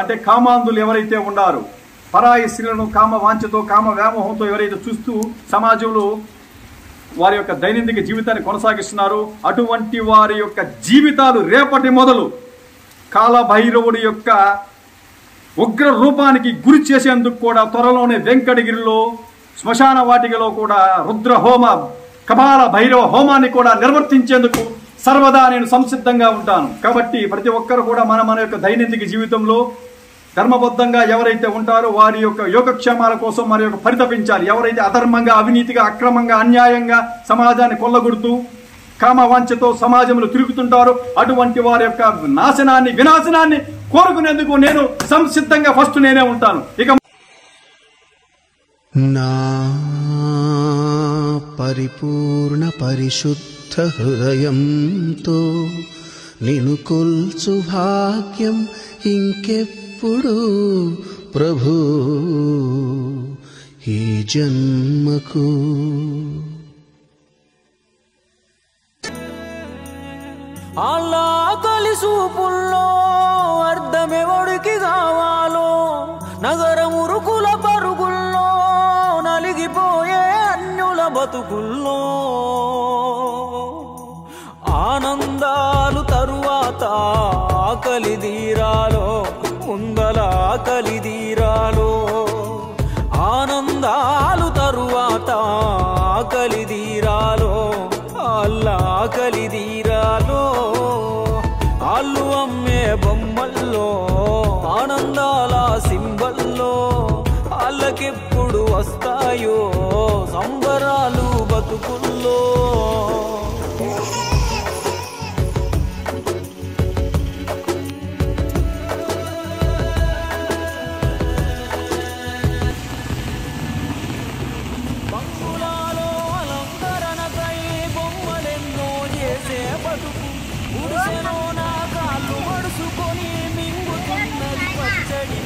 అంటే కామాంధులు ఎవరైతే ఉన్నారో, పరాయి స్త్రీలను కామ వాంఛతో కామ వ్యామోహంతో ఎవరైతే చూస్తూ సమాజంలో వారి యొక్క దైనందిక జీవితాన్ని కొనసాగిస్తున్నారు, అటువంటి వారి యొక్క జీవితాలు రేపటి మొదలు కాలభైరవుడి యొక్క ఉగ్ర రూపానికి గురి చేసేందుకు కూడా త్వరలోనే వెంకటగిరిలో శ్మశాన వాటికలో కూడా రుద్రహోమ కపాల భైరవ హోమాన్ని కూడా నిర్వర్తించేందుకు సర్వదా నేను సంసిద్ధంగా ఉంటాను. కాబట్టి ప్రతి ఒక్కరు కూడా మన యొక్క దైనందిక జీవితంలో ధర్మబద్ధంగా ఎవరైతే ఉంటారో వారి యొక్క యోగక్షేమాల కోసం మరి యొక్క పరితపించాలి. ఎవరైతే అధర్మంగా, అవినీతిగా, అక్రమంగా, అన్యాయంగా సమాజాన్ని కొల్లగొడుతూ కామవాంఛతో సమాజంలో తిరుగుతుంటారో అటువంటి వారి యొక్క వినాశనాన్ని కోరుకునేందుకు నేను సంసిద్ధంగా ఫస్ట్ నేనే ఉంటాను. ఇక నా పరిపూర్ణ పరిశుద్ధ హృదయంతో నిన్ను కొల్చు భాగ్యం ఇంకెప్పుడు ప్రభు ఈ జన్మకు. అలా కలిసూపుల్లో అర్థమెవడికి కావాలో, నగరమురుకుల పరుగుల్లో నలిగిపోయే అన్యుల బతుకుల్లో, ఆనందాలు తరువాత ఆకలి తీరాలో, ముందల ఆకలి తీరాలో, ఆనందాలు తరువాత ఆకలి తీరాలో, అల్లా ఆకలి తీరాలో, ఆళ్ళు అమ్మే బొమ్మల్లో ఆనందాల సింబల్లో వాళ్ళకెప్పుడు వస్తాయో సంబరాలు బతుకుల్లో. బంగులాలో అలంకరణకై బొమ్మలెన్నో చేసే బతుకు, గుడిసెలో నా కాళ్ళు మడుచుకొని మింగుతున్నది పచ్చడి.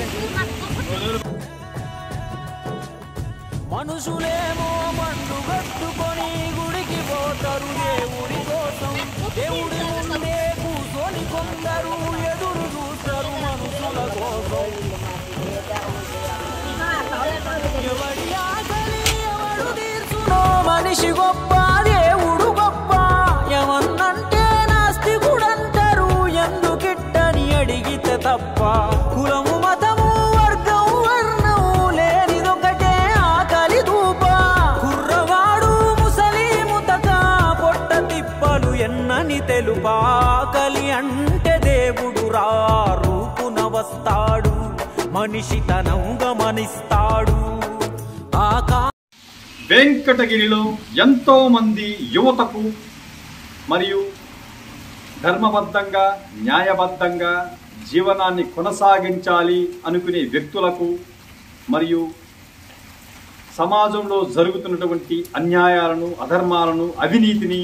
మనుషులేమో మండు కట్టుకొని గుడికి పోతారు దేవుడి కోసం, దేవుడి ముందే కూర్చొని కొందరు ఎదురు చూస్తారు మనుషుల కోసం. ఎవడి ఆకలి ఎవడు తీర్చునో, మనిషి గొప్ప దేవుడు గొప్ప, ఏమన్నంటే నాస్తికుడంటారు ఎందుకిట్టని అడిగితే తప్ప. కులము మతము వర్గం వర్ణం లేనిదొకటే ఆకలి ధూప, కుర్రవాడు ముసలి ముతక పొట్ట తిప్పలు ఎన్నని తెలుపా. ఆకలి అంటే దేవుడు రా రూపున వస్తాడు, మనిషి తనం గమనిస్తాడు. వెంకటగిరిలో ఎంతో మంది యువతకు మరియు ధర్మబద్ధంగా న్యాయబద్ధంగా జీవనాన్ని కొనసాగించాలి అనుకునే వ్యక్తులకు మరియు సమాజంలో జరుగుతున్నటువంటి అన్యాయాలను, అధర్మాలను, అవినీతిని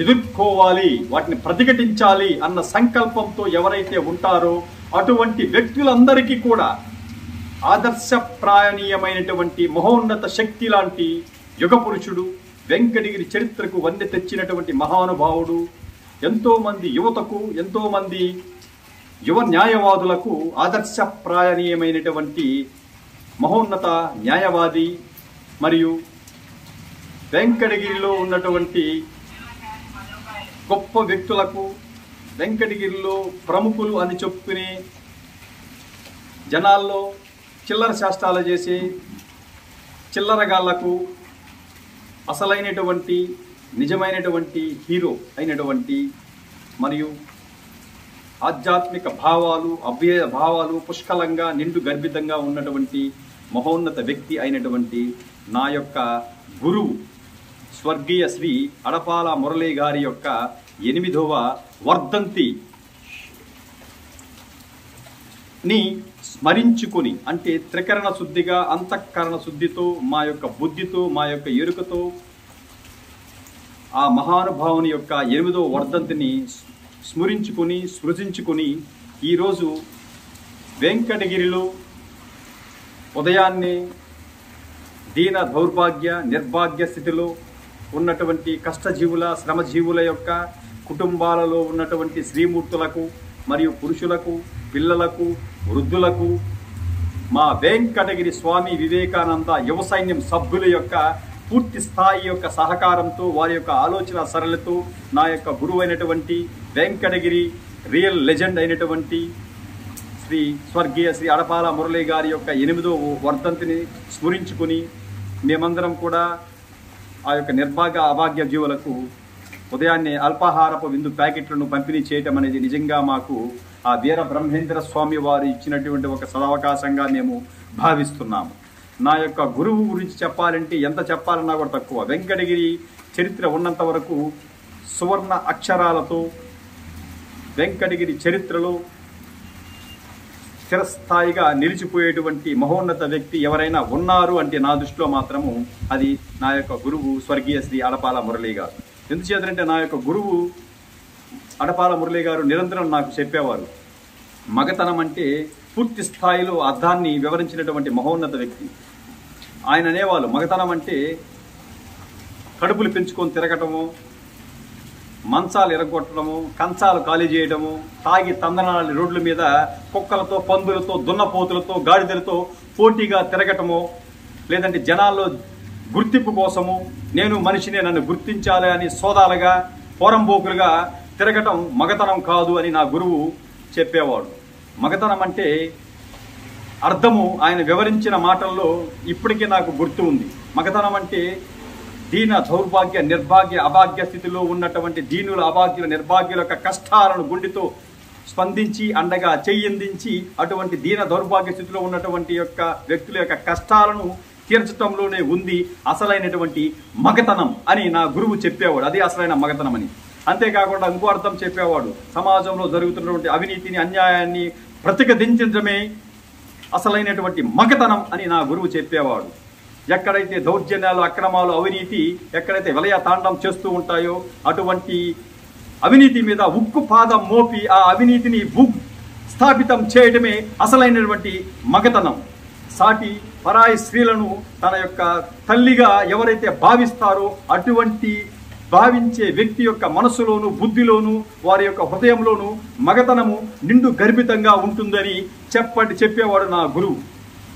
ఎదుర్కోవాలి, వాటిని ప్రతిఘటించాలి అన్న సంకల్పంతో ఎవరైతే ఉంటారో అటువంటి వ్యక్తులందరికీ కూడా ఆదర్శప్రాయణీయమైనటువంటి మహోన్నత శక్తి లాంటి యుగ పురుషుడు, వెంకటగిరి చరిత్రకు వన్నె తెచ్చినటువంటి మహానుభావుడు, ఎంతోమంది యువతకు, ఎంతోమంది యువ న్యాయవాదులకు ఆదర్శప్రాయణీయమైనటువంటి మహోన్నత న్యాయవాది మరియు వెంకటగిరిలో ఉన్నటువంటి గొప్ప వ్యక్తులకు, వెంకటగిరిలో ప్రముఖులు అని చెప్పుకునే జనాల్లో చిల్లర శాస్త్రాలు చేసే చిల్లరగాళ్లకు అసలైనటువంటి నిజమైనటువంటి హీరో అయినటువంటి మరియు ఆధ్యాత్మిక భావాలు, అభ్యయ భావాలు పుష్కలంగా నిండు గర్భితంగా ఉన్నటువంటి మహోన్నత వ్యక్తి అయినటువంటి నా యొక్క గురువు స్వర్గీయ శ్రీ అడపాల మురళీ గారి యొక్క 8వ వర్ధంతి ని స్మరించుకొని, అంటే త్రికరణ శుద్ధిగా అంతఃకరణ శుద్ధితో మా యొక్క బుద్ధితో మా యొక్క ఎరుకతో ఆ మహానుభావుని యొక్క 8వ వర్ధంతిని స్మరించుకొని స్మృతించుకొని ఈరోజు వెంకటగిరిలో ఉదయాన్నే దీన దౌర్భాగ్య నిర్భాగ్య స్థితిలో ఉన్నటువంటి కష్టజీవుల శ్రమజీవుల యొక్క కుటుంబాలలో ఉన్నటువంటి స్త్రీమూర్తులకు మరియు పురుషులకు, పిల్లలకు, వృద్ధులకు, మా వెంకటగిరి స్వామి వివేకానంద యువ సైన్యం సభ్యుల యొక్క పూర్తి స్థాయి యొక్క సహకారంతో, వారి యొక్క ఆలోచన సరళతో నా యొక్క గురువు అయినటువంటి వెంకటగిరి రియల్ లెజెండ్ అయినటువంటి స్వర్గీయ శ్రీ అడపాల మురళి గారి యొక్క 8వ వర్ధంతిని స్మరించుకుని మేమందరం కూడా ఆ యొక్క నిర్భాగ్య అభాగ్య జీవులకు ఉదయాన్నే అల్పాహారపు విందు ప్యాకెట్లను పంపిణీ చేయటం అనేది నిజంగా మాకు ఆ వీర బ్రహ్మేంద్ర స్వామి వారు ఇచ్చినటువంటి ఒక సదవకాశంగా మేము భావిస్తున్నాము. నా యొక్క గురువు గురించి చెప్పాలంటే ఎంత చెప్పాలన్నా కూడా తక్కువ. వెంకటగిరి చరిత్ర ఉన్నంత వరకు సువర్ణ అక్షరాలతో వెంకటగిరి చరిత్రలో స్థిరస్థాయిగా నిలిచిపోయేటువంటి మహోన్నత వ్యక్తి ఎవరైనా ఉన్నారు అంటే నా దృష్టిలో మాత్రము అది నా యొక్క గురువు స్వర్గీయ శ్రీ అడపాల మురళి గారు. ఎందుచేతంటే నా యొక్క గురువు అడపాల మురళి గారు నిరంతరం నాకు చెప్పేవారు, మగతనం అంటే పూర్తి స్థాయిలో అర్థాన్ని వివరించినటువంటి మహోన్నత వ్యక్తి. ఆయన అనేవాళ్ళు, మగతనం అంటే కడుపులు పెంచుకొని తిరగటము, మంచాలు ఎరగొట్టడము, కంచాలు ఖాళీ చేయడము, తాగి తందనాలి రోడ్ల మీద కుక్కలతో, పందులతో, దున్నపోతులతో, గాడిదలతో పోటీగా తిరగటము, లేదంటే జనాల్లో గుర్తింపు కోసము నేను మనిషినే, నన్ను గుర్తించాలి అని సోదాలుగా పోరంబోకులుగా తిరగటం మగతనం కాదు అని నా గురువు చెప్పేవాడు. మగతనం అంటే అర్థము ఆయన వివరించిన మాటల్లో ఇప్పటికీ నాకు గుర్తు ఉంది. మగతనం అంటే దీన దౌర్భాగ్య నిర్భాగ్య అభాగ్య స్థితిలో ఉన్నటువంటి దీనుల అభాగ్యుల నిర్భాగ్యుల యొక్క కష్టాలను గుండెతో స్పందించి అండగా చెయ్యందించి అటువంటి దీన దౌర్భాగ్య స్థితిలో ఉన్నటువంటి యొక్క వ్యక్తుల యొక్క కష్టాలను తీర్చడంలోనే ఉంది అసలైనటువంటి మగతనం అని నా గురువు చెప్పేవాడు. అది అసలైన మగతనం అని. అంతేకాకుండా ఇంకో అర్థం చెప్పేవాడు, సమాజంలో జరుగుతున్నటువంటి అవినీతిని, అన్యాయాన్ని ప్రతిఘటించడమే అసలైనటువంటి మగతనం అని నా గురువు చెప్పేవాడు. ఎక్కడైతే దౌర్జన్యాలు, అక్రమాలు, అవినీతి ఎక్కడైతే విలయ తాండం చేస్తూ ఉంటాయో అటువంటి అవినీతి మీద ఉక్కు పాదం మోపి ఆ అవినీతిని స్థాపితం చేయడమే అసలైనటువంటి మగతనం. సాటి పరాయి స్త్రీలను తన యొక్క తల్లిగా ఎవరైతే భావిస్తారో అటువంటి భావించే వ్యక్తి యొక్క మనసులోను, బుద్ధిలోను, వారి యొక్క హృదయంలోను మగతనము నిండు గర్భితంగా ఉంటుందని చెప్పేవాడు నా గురువు.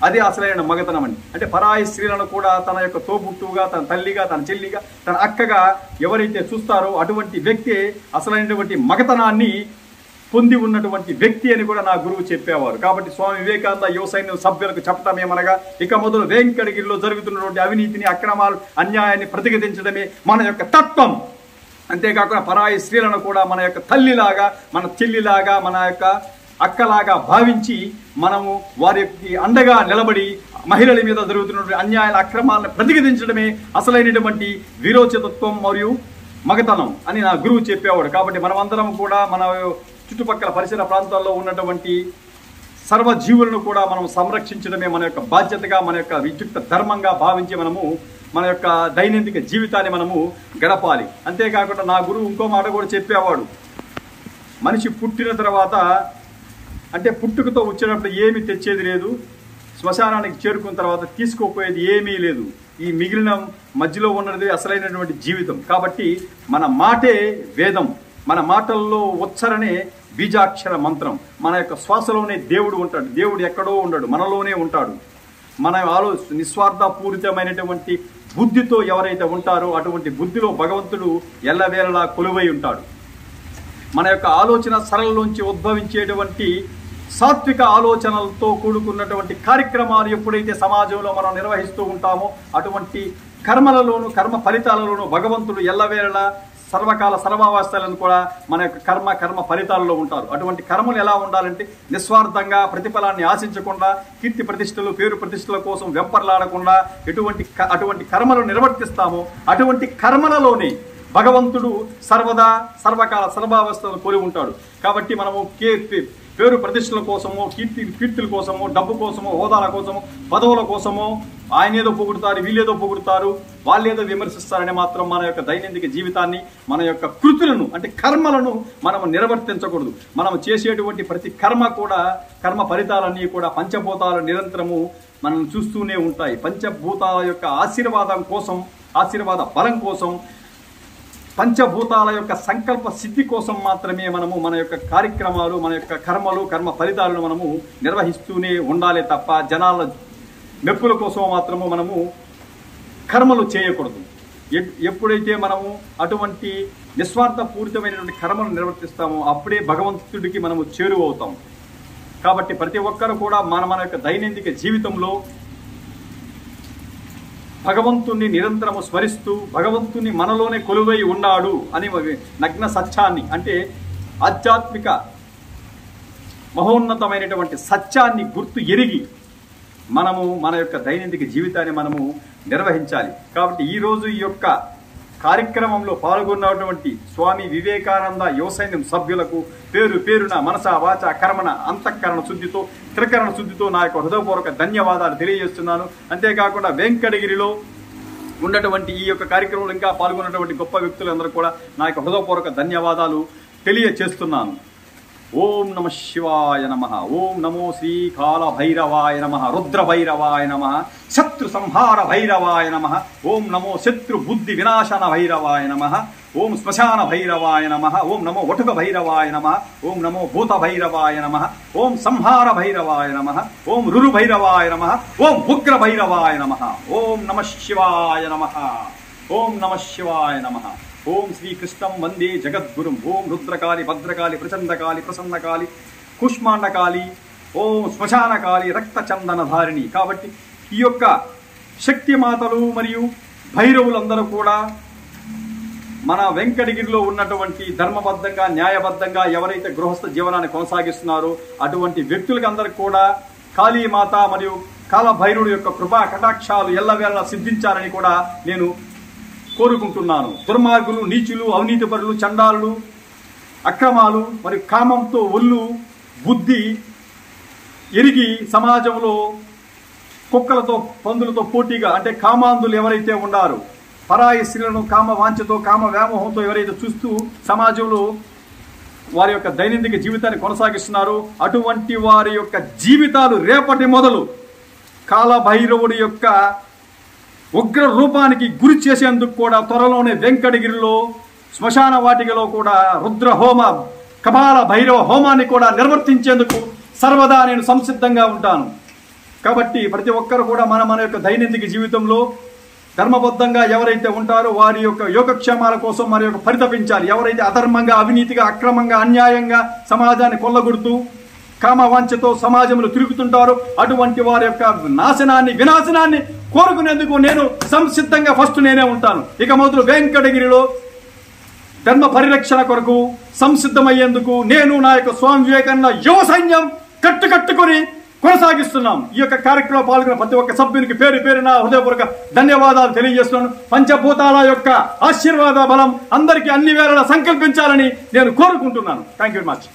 అదే అసలైన మగతనం అని. అంటే పరాయి స్త్రీలను కూడా తన యొక్క తోబుట్టుగా, తన తల్లిగా, తన చెల్లిగా, తన అక్కగా ఎవరైతే చూస్తారో అటువంటి వ్యక్తి అసలైనటువంటి మగతనాన్ని పొంది ఉన్నటువంటి వ్యక్తి అని కూడా నా గురువు చెప్పేవారు. కాబట్టి స్వామి వివేకానంద యువ సైన్యం సభ్యులకు చెప్పడం ఏమనగా, ఇక మొదలు వెంకటగిరిలో జరుగుతున్నటువంటి అవినీతిని, అక్రమాలు, అన్యాయాన్ని ప్రతిఘటించడమే మన యొక్క తత్వం. అంతేకాకుండా పరాయి స్త్రీలను కూడా మన యొక్క తల్లిలాగా, మన చెల్లిలాగా, మన యొక్క అక్కలాగా భావించి మనము వారికి అండగా నిలబడి మహిళల మీద జరుగుతున్నటువంటి అన్యాయాల, అక్రమాలను ప్రతిఘటించడమే అసలైనటువంటి వీరోచితత్వం మరియు మగతనం అని నా గురువు చెప్పేవాడు. కాబట్టి మనమందరం కూడా మన చుట్టుపక్కల పరిసర ప్రాంతాల్లో ఉన్నటువంటి సర్వజీవులను కూడా మనం సంరక్షించడమే మన యొక్క బాధ్యతగా, మన యొక్క విద్యుక్త ధర్మంగా భావించి మనము మన యొక్క దైనందిక జీవితాన్ని మనము గడపాలి. అంతేకాకుండా నా గురువు ఇంకో మాట కూడా చెప్పేవాడు, మనిషి పుట్టిన తర్వాత అంటే పుట్టుకతో వచ్చినప్పుడు ఏమీ తెచ్చేది లేదు, శ్మశానానికి చేరుకున్న తర్వాత తీసుకోపోయేది ఏమీ లేదు, ఈ మిగిలిన మధ్యలో ఉన్నది అసలైనటువంటి జీవితం. కాబట్టి మన మాటే వేదం, మన మాటల్లో ఉచ్చరణే బీజాక్షర మంత్రం. మన యొక్క శ్వాసలోనే దేవుడు ఉంటాడు. దేవుడు ఎక్కడో ఉండడు, మనలోనే ఉంటాడు. మన నిస్వార్థపూరితమైనటువంటి బుద్ధితో ఎవరైతే ఉంటారో అటువంటి బుద్ధిలో భగవంతుడు ఎల్లవేళలా కొలువై ఉంటాడు. మన యొక్క ఆలోచన సరళలోంచి ఉద్భవించేటువంటి సాత్విక ఆలోచనలతో కూడుకున్నటువంటి కార్యక్రమాలు ఎప్పుడైతే సమాజంలో మనం నిర్వహిస్తూ ఉంటామో అటువంటి కర్మలలోను, కర్మ ఫలితాలలోనూ భగవంతుడు ఎల్లవేళలా సర్వకాల సర్వావస్థలను కూడా మన యొక్క కర్మ ఫలితాలలో ఉంటారు. అటువంటి కర్మలు ఎలా ఉండాలంటే నిస్వార్థంగా, ప్రతిఫలాన్ని ఆశించకుండా, కీర్తి ప్రతిష్టలు, పేరు ప్రతిష్టల కోసం వెంపర్లాడకుండా అటువంటి కర్మలు నిర్వర్తిస్తామో అటువంటి కర్మలలోనే భగవంతుడు సర్వదా సర్వకాల సర్వావస్థలను కోరి ఉంటాడు. కాబట్టి మనము పేరు ప్రతిష్టల కోసమో, కీర్తుల కోసమో, డబ్బు కోసమో, హోదాల కోసమో, పదవుల కోసమో ఆయనేదో పొగుడుతారు, వీళ్ళేదో పొగుడుతారు, వాళ్ళేదో విమర్శిస్తారని మాత్రం మన యొక్క దైనందిక జీవితాన్ని, మన యొక్క కృతులను అంటే కర్మలను మనము నిర్వర్తించకూడదు. మనం చేసేటువంటి ప్రతి కర్మ కూడా, కర్మ ఫలితాలన్నీ కూడా పంచభూతాలు నిరంతరము మనం చూస్తూనే ఉంటాయి. పంచభూతాల యొక్క ఆశీర్వాదం కోసం, ఆశీర్వాద బలం కోసం పంచభూతాల యొక్క సంకల్ప సిద్ధి కోసం మాత్రమే మనము మన యొక్క కార్యక్రమాలు, మన యొక్క కర్మ ఫలితాలను మనము నిర్వహిస్తూనే ఉండాలి తప్ప జనాల మెప్పుల కోసం మాత్రము మనము కర్మలు చేయకూడదు. ఎప్పుడైతే మనము అటువంటి నిస్వార్థపూరితమైనటువంటి కర్మలు నిర్వర్తిస్తామో అప్పుడే భగవంతుడికి మనము చేరువవుతాం. కాబట్టి ప్రతి ఒక్కరు కూడా మన యొక్క దైనందిక జీవితంలో భగవంతుణ్ణి నిరంతరము స్మరిస్తూ భగవంతుని మనలోనే కొలువై ఉన్నాడు అని నగ్న సత్యాన్ని, అంటే ఆధ్యాత్మిక మహోన్నతమైనటువంటి సత్యాన్ని గుర్తు ఎరిగి మనము మన యొక్క దైనందిక జీవితాన్ని మనము నిర్వహించాలి. కాబట్టి ఈరోజు ఈ యొక్క కార్యక్రమంలో పాల్గొన్నటువంటి స్వామి వివేకానంద యువ సైన్యం సభ్యులకు పేరు పేరున మనస వాచ కర్మణ అంతఃకరణ శుద్ధితో త్రికరణ శుద్ధితో నా యొక్క హృదయపూర్వక ధన్యవాదాలు తెలియజేస్తున్నాను. అంతేకాకుండా వెంకటగిరిలో ఉన్నటువంటి ఈ యొక్క కార్యక్రమంలో ఇంకా పాల్గొన్నటువంటి గొప్ప వ్యక్తులందరూ కూడా నా యొక్క హృదయపూర్వక ధన్యవాదాలు తెలియజేస్తున్నాను. ఓం నమ శివాయ నమ. ఓం నమో శ్రీ కాల భైరవాయ నమ, రుద్ర భైరవాయ నమ, శత్రు సంహార భైరవాయ నమ. ఓం నమో శత్రు బుద్ధి వినాశన భైరవాయ నమ. ఓం శ్మశాన భైరవాయ నమ. ఓం నమో వటుక భైరవాయ నమ. ఓం నమో భూత భైరవాయ నమ. ఓం సంహార భైరవాయ నమ. ఓం రురు భైరవాయ నమ. ఓం ఉగ్ర భైరవాయ నమ. ఓం నమ శివాయ నమ. ఓం నమ శివాయ నమ. ఓం శ్రీకృష్ణం వందే జగద్గురుం. ఓం రుద్రకాళి భద్రకాళి ప్రచండకాళి ప్రసన్నకాళి కుష్మాండకాళి ఓం శ్మశానకాళి రక్తచందనధారిణి. కాబట్టి ఈ యొక్క శక్తిమాతలు మరియు భైరవులందరూ కూడా మన వెంకటగిరిలో ఉన్నటువంటి ధర్మబద్ధంగా న్యాయబద్ధంగా ఎవరైతే గృహస్థ జీవనాన్ని కొనసాగిస్తున్నారో అటువంటి వ్యక్తులకు అందరికి కూడా కాళీమాత మరియు కాలభైరుడు యొక్క కృపా కటాక్షాలు ఎల్లవేళలా సిద్ధించాలని కూడా నేను కోరుకుంటున్నాను. దుర్మార్గులు, నీచులు, అవినీతిపరులు, చండాలు, అక్రమాలు మరియు కామంతో ఒళ్ళు బుద్ధి ఎరిగి సమాజంలో కుక్కలతో పందులతో పోటీగా, అంటే కామాంధులు ఎవరైతే ఉన్నారో పరాయి స్త్రీలను కామ వాంఛతో కామ వ్యామోహంతో ఎవరైతే చూస్తూ సమాజంలో వారి యొక్క దైనందిక జీవితాన్ని కొనసాగిస్తున్నారో అటువంటి వారి యొక్క జీవితాలు రేపటి మొదలు కాలభైరవుడి యొక్క ఉగ్ర రూపానికి గురి చేసేందుకు కూడా త్వరలోనే వెంకటగిరిలో శ్మశాన వాటికలో కూడా రుద్ర హోమ కపాల భైరవ హోమాన్ని కూడా నిర్వర్తించేందుకు సర్వదా నేను సంసిద్ధంగా ఉంటాను. కాబట్టి ప్రతి ఒక్కరు కూడా మన యొక్క దైనందిక జీవితంలో ధర్మబద్ధంగా ఎవరైతే ఉంటారో వారి యొక్క యోగక్షేమాల కోసం మరి యొక్క పరితపించాలి. ఎవరైతే అధర్మంగా, అవినీతిగా, అక్రమంగా, అన్యాయంగా సమాజాన్ని కొల్లగొడుతూ కామవాంఛతో సమాజంలో తిరుగుతుంటారు అటువంటి వారి యొక్క వినాశనాన్ని కోరుకునేందుకు నేను సంసిద్ధంగా ఫస్ట్ నేనే ఉంటాను. ఇక మొదలు వెంకటగిరిలో ధర్మ పరిరక్షణ కొరకు సంసిద్ధమయ్యేందుకు నేను నా యొక్క స్వామి వివేకానంద యువ సైన్యం కట్టుకొని కొనసాగిస్తున్నాం. ఈ యొక్క కార్యక్రమంలో పాల్గొన్న ప్రతి ఒక్క సభ్యునికి పేరు పేరున హృదయపూర్వక ధన్యవాదాలు తెలియజేస్తున్నాను. పంచభూతాల యొక్క ఆశీర్వాద బలం అందరికీ అన్ని వేళలా సంకల్పించాలని నేను కోరుకుంటున్నాను. Thank you very much.